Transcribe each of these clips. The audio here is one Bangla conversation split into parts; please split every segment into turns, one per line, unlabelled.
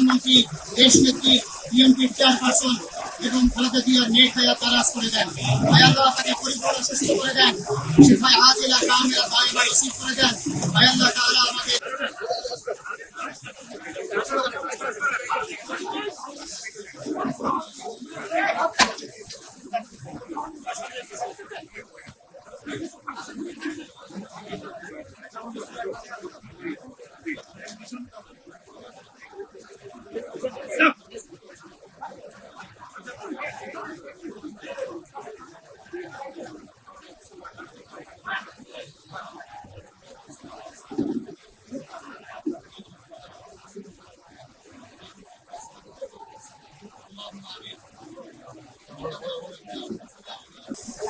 প্রধানমন্ত্রী, দেশ নেত্রী, বিএনপির চেয়ারপারসন এবং খালেদা জিয়ার নেক হায়াত তারাজ করে দেন। আয় আল্লাহ তাকে পরিপূর্ণ সুস্থ করে দেন, শিফায়ে আজিলা কামিলা দায়েমা নসিব করে দেন। আয় আল্লাহ তাআলা আমাদের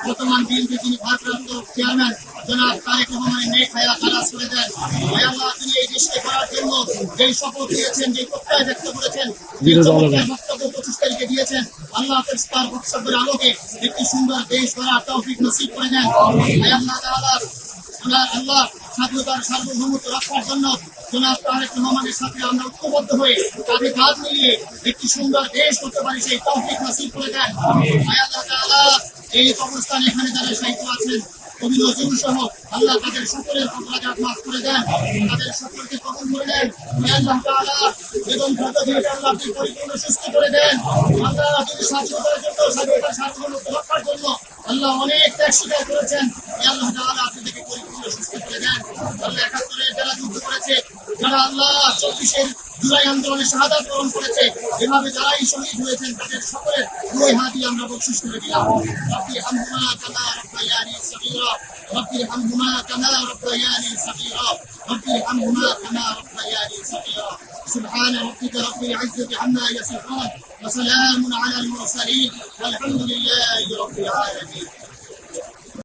বর্তমান বিএনপি তিনি ভারপ্রাপ্ত চেয়ারম্যান জনাব তারেক রহমানের নেক হায়াত তারাজ করে দেন। আয় আল্লাহ তিনি এই দেশকে করার জন্য যেই শপথ দিয়েছেন, যে প্রত্যয় ব্যক্ত করেছেন, বক্তব্য 25 তারিখে দিয়েছেন, আল্লাহ তার বক্তব্যের আলোকে একটি সুন্দর দেশ গড়ার তৌফিক নসিব করে দেন। আয় আল্লাহ তাআলা আল্লাহ স্বাধীনতার সার্বভৌমত্ব রক্ষার জন্য জনাব তারেক রহমানের সাথে আমরা ঐক্যবদ্ধ হয়ে কাঁধে কাঁধ মিলিয়ে একটি সুন্দর দেশ করতে পারি, সেই তৌফিক নসিব করে দেন। আয় আল্লাহ তাআলা এই কবরস্থান এখানে যারা সাহিত্য আছেন কবি নজরুল সহ আল্লাহ তাদের সকলের অপরাধ মাফ করে দেন, তাদের সকলকে কবুল করে নেন। আল্লাহ তাআলা এবং আল্লাহ আপনি পরিপূর্ণ সুস্থ করে দেন। আল্লাহ তিনি স্বাধীনতার জন্য, স্বাধীনতার সার্বভৌমত্ব রক্ষার জন্য আল্লাহ অনেক ত্যাগ স্বীকার করেছেন। আল্লাহ তাআলা আপনি তাকে পরিপূর্ণ সুস্থ করে দেন। আল্লাহ 71 যারা যুদ্ধ করেছে, যারা আল্লাহ 24 জুলাই আন্দোলনে শাহাদাত বরণ করেছে, এভাবে যারাই শহীদ হয়েছেন তাদের সকলের দুই হাতই আমরা বকশিশ করে দিলাম। রব্বি হামহুমা কামা রাব্বায়ানি সগীরা, রব্বি হামহুমা কামা রাব্বায়ানি সগীরা, রব্বি হামহুমা কামা রাব্বায়ানি সগীরা। سبحان ربك رب العزة عما يصفون وسلام على المرسلين والحمد لله رب العالمين.